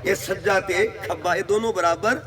یہ سجاد کھبا، یہ دونوں برابر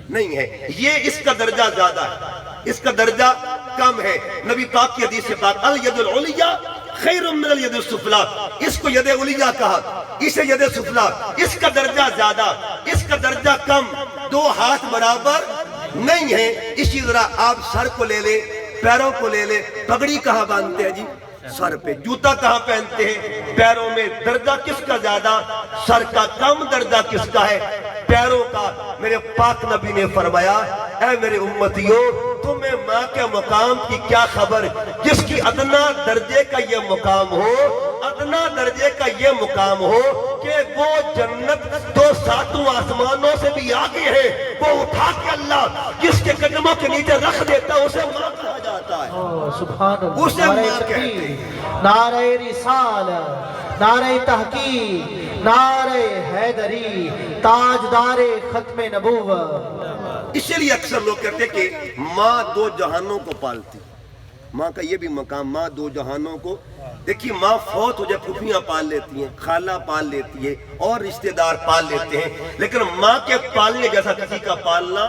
نہیں ہے، یہ اس کا درجہ زیادہ ہے، اس کا درجہ کم ہے۔ نبی پاک کی حدیث سے بات، الید العلیٰ خیر من الید السفلی، اس کو ید علیٰ کہا، اسے ید سفلی، اس کا درجہ زیادہ، اس کا درجہ کم، دو ہاتھ برابر نہیں ہے۔ اسی طرح آپ سر کو لے لیں، پیروں کو لے لیں، پگڑی کہاں باندھتے ہیں جی؟ سر پہ۔ جوتا کہاں پہنتے ہیں؟ پیروں میں۔ درجہ کس کا زیادہ؟ سر کا کم، درجہ کس کا ہے؟ پیروں کا۔ میرے پاک نبی نے فرمایا، اے میرے امتیوں، تمہیں ماں کے مقام کی کیا خبر؟ جس کی ادنا درجے کا یہ مقام ہو، ادنا درجے کا یہ مقام ہو کہ وہ جنت تو ساتوں آسمانوں سے بھی آگے ہے، وہ اٹھا کے اللہ جس کے قدموں کے نیچے رکھ دیتا ہے، اسے ماں کہا جاتا ہے۔ سبحان اللہ۔ اسے ماں کہتے ہیں۔ نعرہ رسالت، نعرہ تحقیق، نعرہ حیدری، تاجدار ختم نبوت۔ اسی لیے اکثر لوگ کہتے ہیں کہ ماں دو جہانوں کو پالتی، ماں کا یہ بھی مقام، ماں دو جہانوں کو۔ دیکھیے ماں فوت ہو جائے پھوپھیاں پال لیتی ہیں، خالہ پال لیتی ہے، اور رشتہ دار پال لیتے ہیں، لیکن ماں کے پالنے جیسا کسی کا پالنا،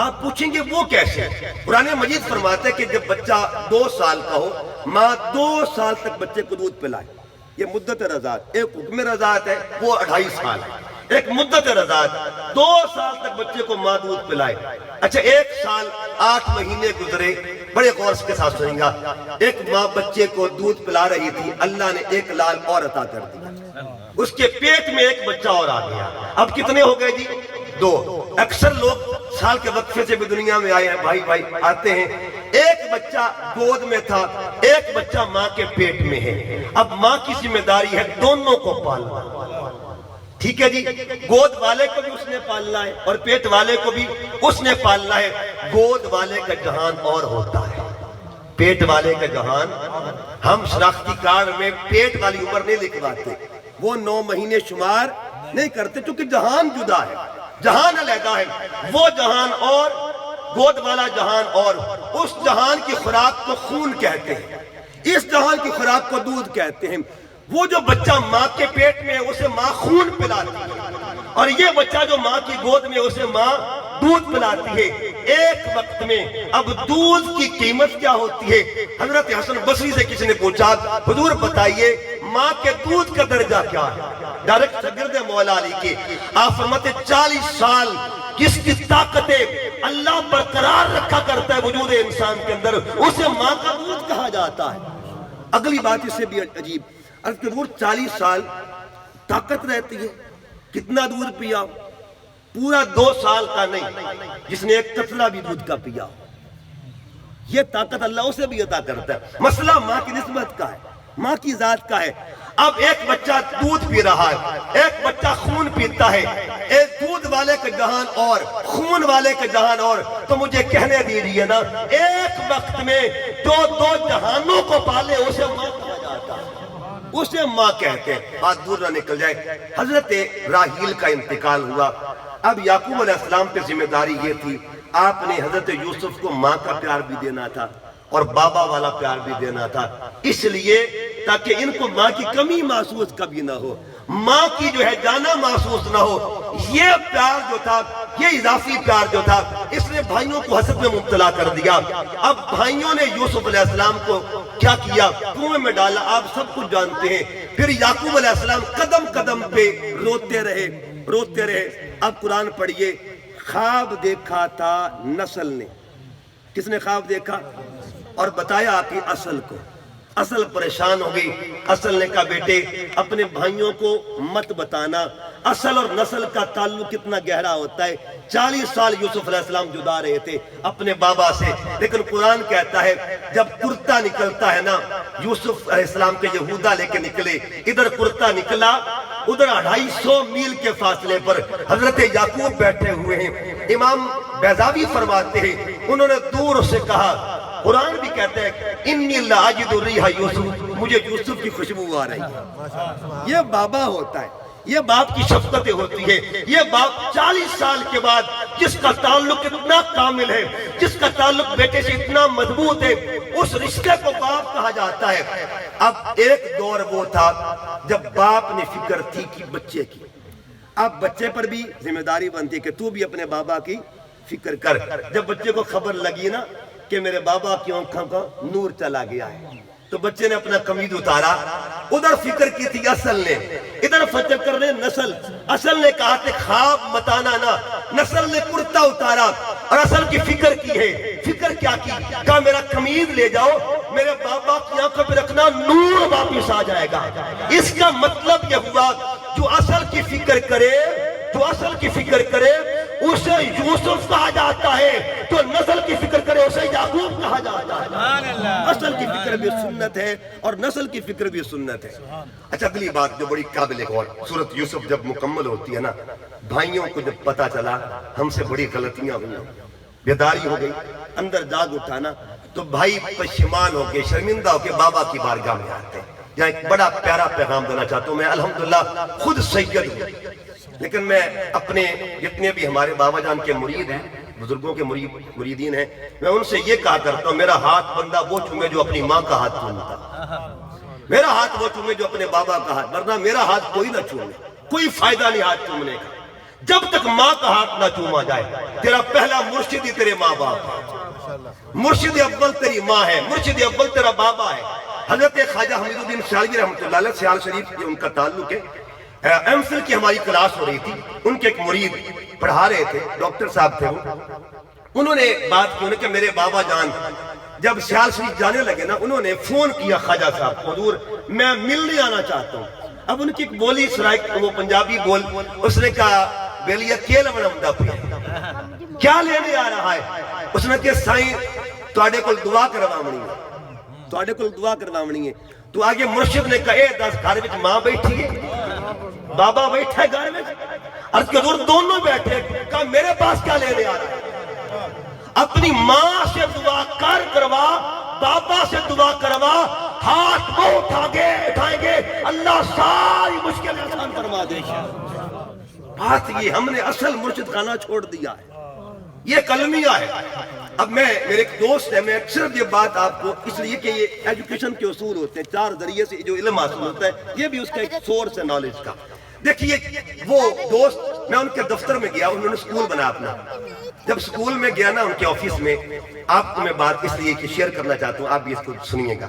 آپ پوچھیں گے وہ کیسے؟ قرآن مجید فرماتا ہے کہ جب بچہ 2 سال کا ہو، ماں 2 سال تک بچے کو دودھ پلائے۔ یہ مدت رضاعت، ایک حکم رضاعت ہے وہ 2.5 سال ہے، ایک مدت رضاعت 2 سال تک بچے کو ماں دودھ پلائے۔ اچھا 1 سال 8 مہینے گزرے، بڑے غور کے ساتھ سنیں گا، ایک ماں بچے کو دودھ پلا رہی تھی، اللہ نے ایک لال اور عطا کر دیا، اس کے پیٹ میں ایک بچہ اور آ گیا۔ اب کتنے ہو گئے جی؟ 2۔ اکثر لوگ سال کے وقفے سے بھی دنیا میں آئے ہیں، بھائی آتے ہیں، ایک بچہ گود میں تھا، ایک بچہ ماں کے پیٹ میں ہے۔ اب ماں کی ذمہ داری ہے دونوں کو پالنا، ٹھیک ہے جی؟ گود والے کو بھی اس نے پالنا ہے اور پیٹ والے کو بھی اس نے پالنا ہے۔ گود والے کا جہان اور ہوتا ہے، پیٹ والے کا جہان۔ ہم شناختی کارڈ میں پیٹ والی عمر نہیں لکھواتے، وہ 9 مہینے شمار نہیں کرتے، چونکہ جہان جدا ہے، جہان علیحدہ ہے، وہ جہان اور گود والا جہان اور۔ اس جہان کی خوراک کو خون کہتے ہیں، اس جہان کی خوراک کو دودھ کہتے ہیں۔ وہ جو بچہ ماں کے پیٹ میں ہے اسے ماں خون پلاتی ہے، اور یہ بچہ جو ماں کی گود میں اسے ماں دودھ پلاتی ہے۔ ایک وقت میں اب دودھ کی قیمت کیا ہوتی ہے؟ حضرت حسن بصری سے کسی نے پوچھا، حضور بتائیے ماں کے دودھ کا درجہ کیا ہے؟ ڈائریکٹ شاگرد مولا علی کے، آپ فرماتے 40 سال جس کی طاقتیں اللہ برقرار رکھا کرتا ہے وجود انسان کے اندر، اسے ماں کا دودھ کہا جاتا ہے۔ اگلی بات اس سے بھی عجیب، عرض کہ 40 سال طاقت رہتی ہے، کتنا دودھ پیا؟ پورا 2 سال کا نہیں، جس نے ایک قطرہ بھی دودھ کا پیا، یہ طاقت اللہ اسے بھی عطا کرتا ہے۔ مسئلہ ماں کی نسبت کا ہے، ماں کی ذات کا ہے۔ اب ایک بچہ دودھ پی رہا ہے، ایک بچہ خون پیتا ہے، ایک دودھ والے کا جہان اور خون والے کا جہان اور۔ تو مجھے کہنے دیجیے نا، ایک وقت میں جو 2 جہانوں کو پالے اسے ماں کہا جاتا ہے، اسے ماں کہتے ہیں۔ ہاتھ دور نہ نکل جائے، حضرت راحیل کا انتقال ہوا۔ اب یعقوب علیہ السلام پہ ذمہ داری یہ تھی، آپ نے حضرت یوسف کو ماں کا پیار بھی دینا تھا اور بابا والا پیار بھی دینا تھا، اس لیے تاکہ ان کو ماں کی کمی محسوس کبھی نہ ہو، ماں کی جو ہے جانا محسوس نہ ہو۔ یہ پیار جو تھا، یہ اضافی پیار جو تھا، اس نے بھائیوں کو حسد میں مبتلا کر دیا۔ اب بھائیوں نے یوسف علیہ السلام کو کیا کیا؟ کنویں میں ڈالا، آپ سب کچھ جانتے ہیں۔ پھر یعقوب علیہ السلام قدم قدم پہ روتے رہے، روتے رہے۔ اب قرآن پڑھیے، خواب دیکھا تھا نسل نے۔ کس نے خواب دیکھا اور بتایا کہ اصل کو؟ اصل پریشان ہو گئی، اصل نے کہا بیٹے اپنے بھائیوں کو مت بتانا، اصل اور نسل کا تعلق کتنا گہرا ہوتا ہے۔ 40 سال یوسف علیہ السلام جدا رہے تھے اپنے بابا سے، لیکن قرآن کہتا ہے جب کرتا نکلتا ہے نا، یوسف علیہ السلام کے یہودا لے کے نکلے، ادھر کرتا نکلا، ادھر 250 میل کے فاصلے پر حضرت یعقوب بیٹھے ہوئے ہیں۔ امام بیضاوی فرماتے ہیں، انہوں نے دور سے کہا، قرآن بھی کہتا ہے انی لاجد ریح یوسف، مجھے یوسف کی خوشبو آ رہی ہے۔ یہ بابا ہوتا ہے، یہ باپ کی شفقتیں ہوتی ہے۔ یہ باپ 40 سال کے بعد جس کا تعلق اتنا کامل ہے، جس کا تعلق بیٹے سے اتنا مضبوط ہے، اس رشتے کو باپ کہا جاتا ہے۔ اب ایک دور وہ تھا جب باپ نے فکر تھی کہ بچے کی، اب بچے پر بھی ذمہ داری بنتی ہے کہ تو بھی اپنے بابا کی فکر کر. جب بچے کو خبر لگی نا کہ میرے بابا کی آنکھوں کا نور چلا گیا ہے تو بچے نے اپنا قمید اتارا. ادھر فکر کی تھی اصل نے, ادھر فکر نے نسل. اصل نے کہا کہ خواب متانا نا, نسل نے کرتا اتارا اور اصل کی فکر کی ہے. فکر کیا کی؟ کہا میرا قمید لے جاؤ, میرے بابا کی آنکھوں پہ رکھنا, نور واپس آ جائے گا. اس کا مطلب یہ ہوا جو اصل کی فکر کرے, جو اصل کی فکر کرے اسے یوسف کہا جاتا ہے, جو نسل کی فکر کرے اسے یعقوب کہا جاتا ہے. اصل کی فکر بھی سنت ہے اور نسل کی فکر بھی سنت ہے. اچھا اگلی بات جو بڑی قابل غور, سورۃ یوسف جب مکمل ہوتی ہے نا, بھائیوں کو جب پتا چلا ہم سے بڑی غلطیاں ہوئی, بیداری ہو گئی, اندر جاگ اٹھانا, تو بھائی پشیمان ہو کے شرمندہ ہو کے بابا کی بارگاہ میں آتے ہیں. یہاں ایک بڑا پیارا پیغام دینا چاہتا ہوں. میں الحمدللہ خود سید ہوں, لیکن میں اپنے جتنے بھی ہمارے بابا جان کے مرید ہیں, بزرگوں کے مریدین ہیں, میں ان سے یہ کہا کرتا ہوں, میرا ہاتھ بندہ وہ چومے جو اپنی ماں کا ہاتھ چومتا, میرا ہاتھ وہ چومے جو اپنے بابا کا ہاتھ, ورنہ میرا ہاتھ کوئی نہ چومے. کوئی فائدہ نہیں ہاتھ چومنے کا جب تک ماں کا ہاتھ نہ چوما جائے. تیرا پہلا مرشد ہی تیرے ماں باپ ہے, مرشد اول تیری ماں ہے, مرشد اول تیرا بابا ہے. حضرت خواجہ حمید الدین سیالوی رحمۃ اللہ علیہ, سیال شریف یہ ان کا تعلق ہے. ایم فل کی ہماری کلاس ہو رہی تھی, ان کے ایک مرید پڑھا رہے تھے, ڈاکٹر صاحب تھے وہ. انہوں نے بات کی کہ میرے بابا جان جب سیال شریف جانے لگے نا, انہوں نے فون کیا خواجہ صاحب کو, حضور میں ملنے آنا چاہتا ہوں. اب ان کی ایک بولی سرائک, وہ پنجابی بول, اس نے کہا بیلیا کیل بنا کیا لینے آ رہا ہے؟ اس نے کہا سائیں تواڈے کول دعا کرواونی ہے, تواڈے کول دعا کرواونی ہے. تو آگے مرشد نے کہا اے دس گھر وچ ماں بیٹھی ہے, بابا بیٹھا ہے گھر میں؟ عرض کہ حضور دونوں بیٹھے. کہا میرے پاس کیا لینے آ رہا ہے؟ اپنی ماں سے دعا کروا, بابا سے دعا کروا, ہاتھ وہ اٹھائیں گے, اللہ ساری مشکل آسان فرما دے گا. بات یہ ہم نے اصل مرشد خانہ چھوڑ دیا ہے, یہ کلمیہ ہے. اب میرے ایک دوست ہے, میں اکثر یہ بات آپ کو, اس لیے کہ یہ ایجوکیشن کے اصول ہوتے ہیں, 4 ذریعے سے جو علم حاصل ہوتا ہے, یہ بھی اس کا ایک سورس ہے نالج کا. دیکھیے وہ دوست, میں ان کے دفتر میں گیا, انہوں نے سکول بنا اپنا. جب سکول میں گیا نا ان کے آفس میں, آپ کو میں بات اس لیے کہ شیئر کرنا چاہتا ہوں, آپ بھی اس کو سنیے گا.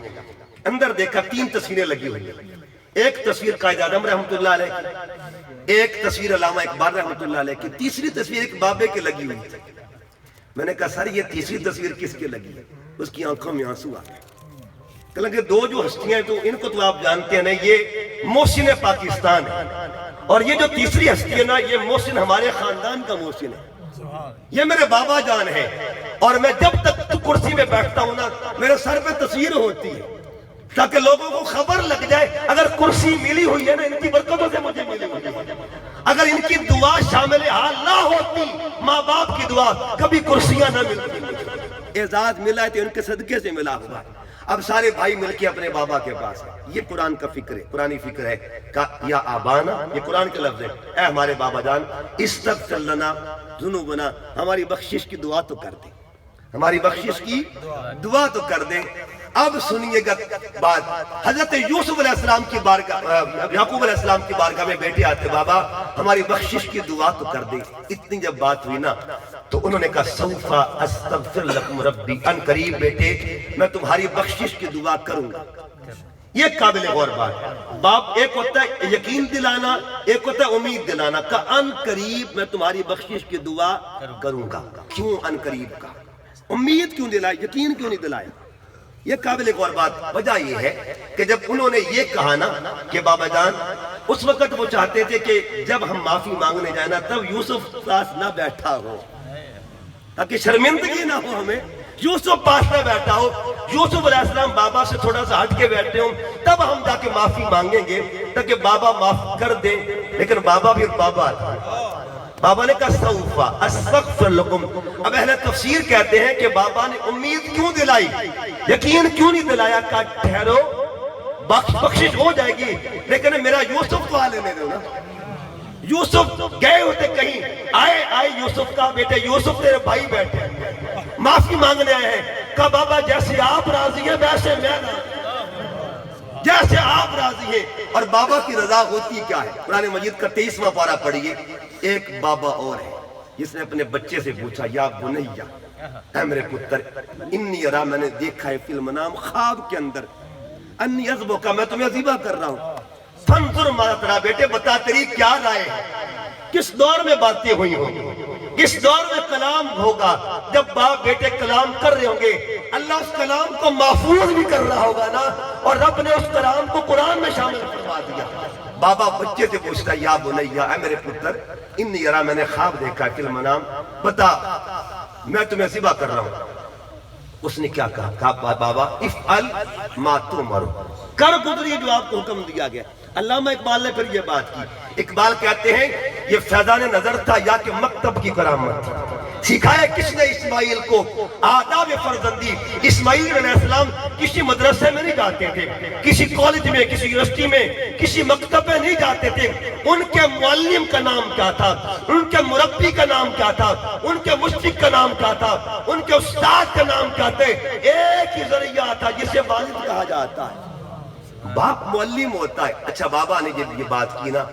اندر دیکھا 3 تصویریں لگی ہوئی ہیں. ایک تصویر قائد اعظم رحمۃ اللہ علیہ کی, ایک تصویر علامہ اقبال رحمۃ اللہ علیہ کی, تیسری تصویر ایک بابے کی لگی ہوئی تھی. میں نے کہا سر یہ تیسری تصویر کس کے لگی ہے؟ اس کی آنکھوں میں آنسو آ گئے. کہ 2 جو ہستیاں تو ان کو تو آپ جانتے ہیں نا, یہ محسن پاکستان ہے, اور یہ جو تیسری ہستی ہے نا, یہ محسن ہمارے خاندان کا محسن ہے, یہ میرے بابا جان ہے. اور میں جب تک کرسی میں بیٹھتا ہوں نا, میرے سر پہ تصویر ہوتی ہے تاکہ لوگوں کو خبر لگ جائے اگر کرسی ملی ہوئی ہے نا, ان کی برکتوں سے مجھے ملی ہوئی ہے. اگر ان کی دعا شامل حال نہ ہوتی, ماں باپ کی دعا, کبھی کرسیاں نہ ملتی. اعزاز ملا ہے تو ان کے صدقے سے ملا ہوا. اب سارے بھائی مل کے اپنے بابا کے پاس ہے. یہ قرآن کا فکر ہے, قرآنی فکر ہے. یا آبانا, یہ قرآن کے لفظ ہے, اے ہمارے بابا جان استغفر لنا ذنوبنا, ہماری بخشش کی دعا تو کر دیں, ہماری بخشش کی دعا تو کر دیں. اب سنیے گا بات. حضرت یوسف علیہ السلام کی بارگاہ, یعقوب علیہ السلام کی بارگاہ میں بیٹے آتے, بابا ہماری بخشش کی دعا تو کر دیں. اتنی جب بات ہوئی نا تو انہوں نے کہا سوفا استغفر لکم ربی, ان قریب بیٹے میں تمہاری بخشش کی دعا کروں گا. یہ قابل غور بات ہے. باپ ایک ہوتا ہے یقین دلانا, ایک ہوتا ہے امید دلانا. کہ ان قریب میں تمہاری بخشش کی دعا کروں گا. کیوں ان قریب کا؟ امید کیوں دلائی, یقین کیوں نہیں دلایا؟ یہ قابل غور بات. وجہ یہ ہے کہ جب انہوں نے یہ کہا نا کہ بابا جان, اس وقت وہ چاہتے تھے کہ جب ہم معافی مانگنے جائیں نا تب یوسف پاس نہ بیٹھا ہو, تاکہ شرمندگی نہ ہو ہمیں. یوسف پاس نہ بیٹھا ہو, یوسف علیہ السلام بابا سے تھوڑا سا ہٹ کے بیٹھتے ہوں, تب ہم جا کے معافی مانگیں گے تاکہ بابا معاف کر دیں. لیکن بابا بھی بابا تھا. بابا نے کہا سوفا استغفر لکم. اب اہل تفسیر کہتے ہیں کہ بابا نے امید کیوں دلائی, یقین کیوں نہیں دلایا؟ کہا ٹھہرو بخشش ہو جائے گی, لیکن میرا یوسف کو آ لینے دو نا. یوسف گئے ہوتے کہیں, آئے یوسف کا بیٹے, یوسف تیرے بھائی بیٹھے معافی مانگنے آئے ہیں. کہا بابا جیسے آپ راضی ہیں ویسے میں راضی, جیسے آپ راضی ہیں. اور بابا کی رضا ہوتی کیا ہے؟ قرآن مجید کا 23واں پارہ پڑھیے. ایک بابا اور ہے جس نے اپنے بچے سے پوچھا یا بنیا، اے میرے پتر، انی ارا، میں نے دیکھا ہے فی المنام، خواب کے اندر، انی اذبحک، میں تمہیں ذبح کر رہا ہوں، فانظر ماذا تری، بیٹے بتا تیری کیا رائے ہے. کس دور میں باتیں ہوئی ہوں گی، کس دور میں کلام ہوگا؟ جب باپ بیٹے کلام کر رہے ہوں گے، اللہ اس کلام کو محفوظ بھی کر رہا ہوگا نا، اور رب نے اس کلام کو قرآن میں شامل فرما دیا. بابا بچے سے پوچھتا یا بنیا، اے میرے پتر، انی ارا، میں نے خواب دیکھا فی المنام، بتا میں تمہیں ذبح کر رہا ہوں. اس نے کیا کہا؟ کہا بابا افعل ما تؤمر، کر گزری جو آپ کو حکم دیا گیا. علامہ اقبال نے پھر یہ بات کی. اقبال کہتے ہیں یہ فیضان نظر تھا یا کہ مکتب کی کرامت تھی. سکھایا کس نے اسماعیل کو آداب فرزندی؟ اسماعیل علیہ السلام کسی مدرسے میں نہیں جاتے تھے، کسی کالج میں، کسی یونیورسٹی میں، کسی مکتب میں نہیں جاتے تھے. ان کے معلم کا نام کیا تھا؟ ان کے مربی کا نام کیا تھا؟ ان کے مشفق کا نام کیا تھا؟ ان کے استاد کا نام کیا تھا؟ ایک ہی ذریعہ تھا جسے والد کہا جاتا ہے. باپ معلم ہوتا ہے. اچھا بابا نے جب یہ بات کی نا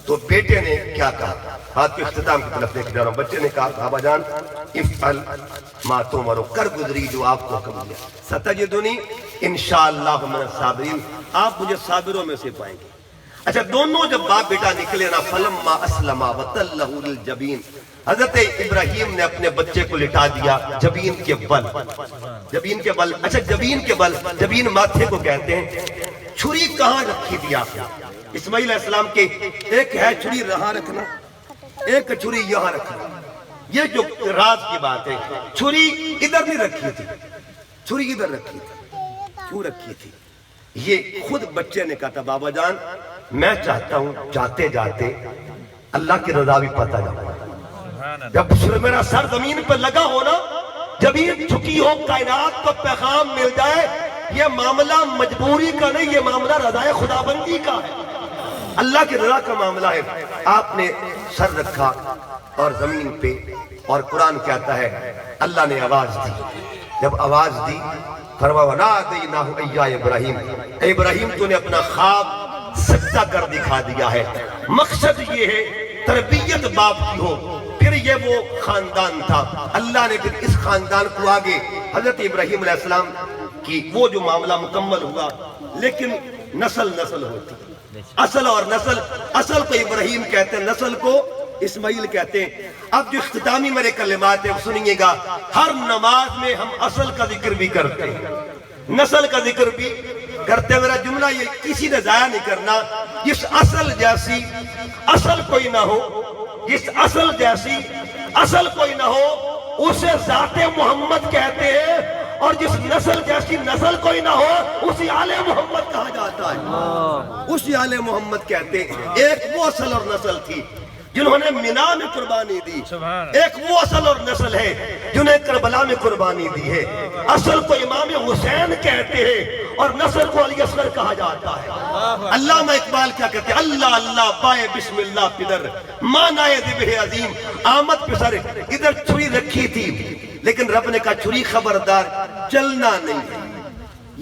تو بیٹے نے کیا کہا؟ بات کے اختتام کی طرف دیکھ جا رہا ہوں. بچے نے کہا بابا جان افعل ما تؤمر، کر گزری جو آپ کو حکم دیا. ستجدنی انشاءاللہ من الصابرین، آپ مجھے صابروں میں سے پائیں گے. اچھا دونوں جب باپ بیٹا نکلے نا، فلما اسلما وتلہ للجبین، حضرت ابراہیم نے اپنے بچے کو لٹا دیا جبین کے بل. جبین کے بل، اچھا جبین کے بل، جبین ماتھے کو کہتے ہیں. چھری کہاں رکھی تھی آپ نے؟ اسماعیل علیہ السلام کے ایک ہے چھری یہاں رکھنا، ایک چھری یہاں رکھنا. یہ جو راز کی بات ہے، چھری ادھر نہیں رکھی تھی، چھری ادھر رکھی تھی. کیوں رکھی تھی؟ یہ خود بچے نے کہا تھا بابا جان میں چاہتا ہوں جاتے جاتے اللہ کی رضا بھی پتہ جائے. جب میرا سر زمین پر لگا ہونا، جب یہ جھکی ہو، کائنات کو پیغام مل جائے، یہ معاملہ مجبوری کا نہیں، یہ معاملہ رضا خداوندی کا ہے، اللہ کی رضا کا معاملہ ہے. آپ نے سر رکھا اور زمین پہ، اور قرآن کہتا ہے اللہ نے آواز دی. جب آواز دی فرمایا ونادیناہ ایا ابراہیم، اے ابراہیم تو نے اپنا خواب سچا کر دکھا دیا ہے. مقصد یہ ہے تربیت باپ کی ہو. پھر یہ وہ خاندان تھا، اللہ نے پھر اس خاندان کو آگے حضرت ابراہیم علیہ السلام کی وہ جو معاملہ مکمل ہوا. لیکن نسل نسل ہوتی، اصل اور نسل. اصل کو ابراہیم کہتے ہیں، نسل کو اسماعیل کہتے ہیں. اب جو اختتامی میرے کلمات ہیں سنیے گا. ہر نماز میں ہم اصل کا ذکر بھی کرتے ہیں، نسل کا ذکر بھی کرتے ہیں. میرا جملہ یہ کسی نے ضائع نہیں کرنا. جس اصل جیسی اصل کوئی نہ ہو، جس اصل جیسی اصل کوئی نہ ہو، اسے ذات محمد کہتے ہیں. اور جس نسل جیسی نسل کوئی نہ ہو، اسی آل محمد کہا جاتا ہے. اسی آل محمد کہتے ہیں. ایک وہ اصل اور نسل تھی جنہوں نے مینا میں قربانی دی، ایک وہ اصل اور نسل ہے جنہیں کربلا میں قربانی دی ہے. اصل کو امام حسین کہتے ہیں اور نسل کو علی اصغر کہا جاتا ہے. علامہ اقبال کیا کہتے ہیں؟ اللہ اللہ پائے بسم اللہ پدر، مانائے ذبح عظیم. آمد پہ سر ادھر چھری رکھی تھی، لیکن رب نے کہا چھری خبردار چلنا نہیں ہے،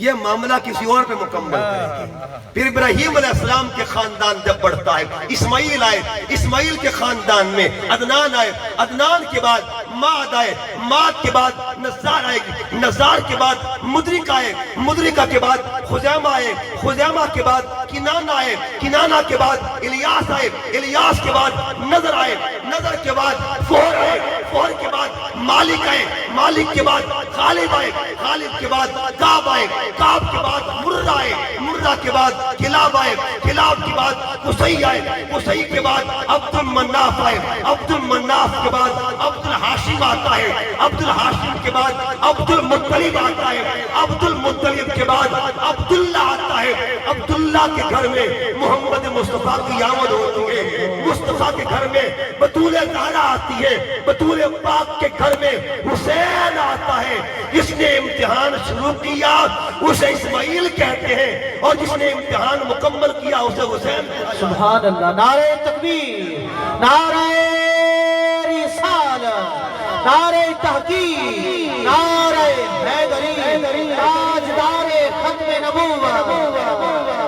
یہ معاملہ کسی اور پہ مکمل کریں گے. پھر ابراہیم علیہ السلام کے خاندان جب بڑھتا ہے، اسماعیل آئے، اسماعیل کے خاندان میں عدنان آئے، عدنان کے بعد ماد آئے، ماد کے بعد نزار آئے گی، نزار کے بعد مدرک آئے، مدرکہ کے بعد خزیمہ آئے، خزیمہ کے بعد کنانہ آئے، کنانہ کے بعد الیاس آئے، الیاس کے بعد نظر آئے، نظر کے بعد فہر آئے، فہر کے بعد مالک آئے، مالک کے بعد غالب آئے، غالب کے بعد کعب آئے، کعب کے بعد مرہ آئے، مرہ کے بعد کلاب آئے، کلاب کے بعد قصی آئے، قصی کے بعد عبد المناف آئے، عبد المناف کے بعد عبد الحاشم آتا ہے، عبد الحاشم کے بعد عبد المطلب آتا ہے، عبد المطلب کے بعد عبداللہ آتا ہے. عبداللہ کے گھر میں محمد مصطفیٰ کی آمد ہوتی ہے، مصطفیٰ کے گھر میں بطول زہرا آتی ہے، بطول پاک کے گھر میں حسین آتا ہے. جس نے امتحان شروع کیا اسے اسماعیل کہتے ہیں، اور جس نے امتحان مکمل کیا اسے حسین. سبحان اللہ. نعرہ تکبیر، نعرہ رسالت، نعرہ تحقیق، نعرہ حیدری، تاجدار ختم نبوت.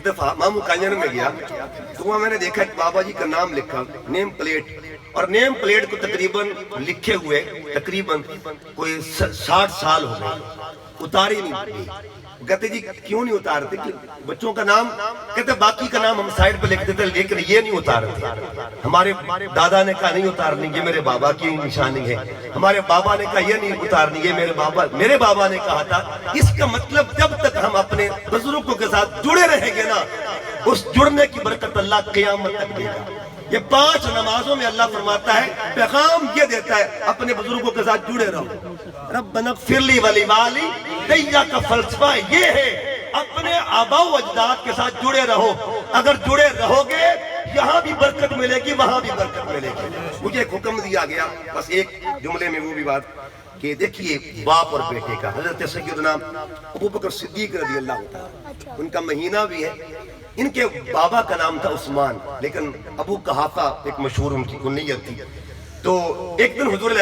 دفعہ مامو کانجن میں گیا تو وہاں میں نے دیکھا ایک بابا جی کا نام لکھا نیم پلیٹ، اور نیم پلیٹ کو تقریباً لکھے ہوئے تقریباً کوئی 60 سال ہو گئے، اتاری نہیں گئی۔ کہتے جی کیوں نہیں اتارتے؟ بچوں کا نام، کہتے باقی کا نام ہم سائڈ پہ لکھتے تھے لیکن یہ نہیں اتارتے۔ ہمارے دادا نے کہا نہیں اتارنی، یہ میرے بابا کی نشانی ہے۔ ہمارے بابا نے کہا یہ نہیں اتارنی، یہ میرے بابا نے کہا تھا۔ اس کا مطلب جب تک ہم اپنے بزرگوں کے ساتھ جڑے رہیں گے نا، اس جڑنے کی برکت اللہ قیامت تک دے گا۔ یہ 5 نمازوں میں اللہ فرماتا ہے، پیغام یہ دیتا ہے اپنے بزرگوں کے ساتھ جڑے رہو۔ ربنا اغفر لی ولی والدیا کا فلسفہ یہ ہے، اپنے آباء و اجداد کے ساتھ جڑے رہو۔ اگر جڑے رہو گے یہاں بھی برکت ملے گی، وہاں بھی برکت ملے گی۔ مجھے ایک حکم دیا گیا، بس ایک جملے میں وہ بھی بات کہ دیکھیے باپ اور بیٹے کا، حضرت سیدنا ابوبکر صدیق رضی اللہ تعالیٰ، ان کا مہینہ بھی ہے۔ ان کے بابا کا نام تھا عثمان، لیکن ابو قحافہ ایک مشہور ان کی کنیت تھی۔ تو ایک دن حضور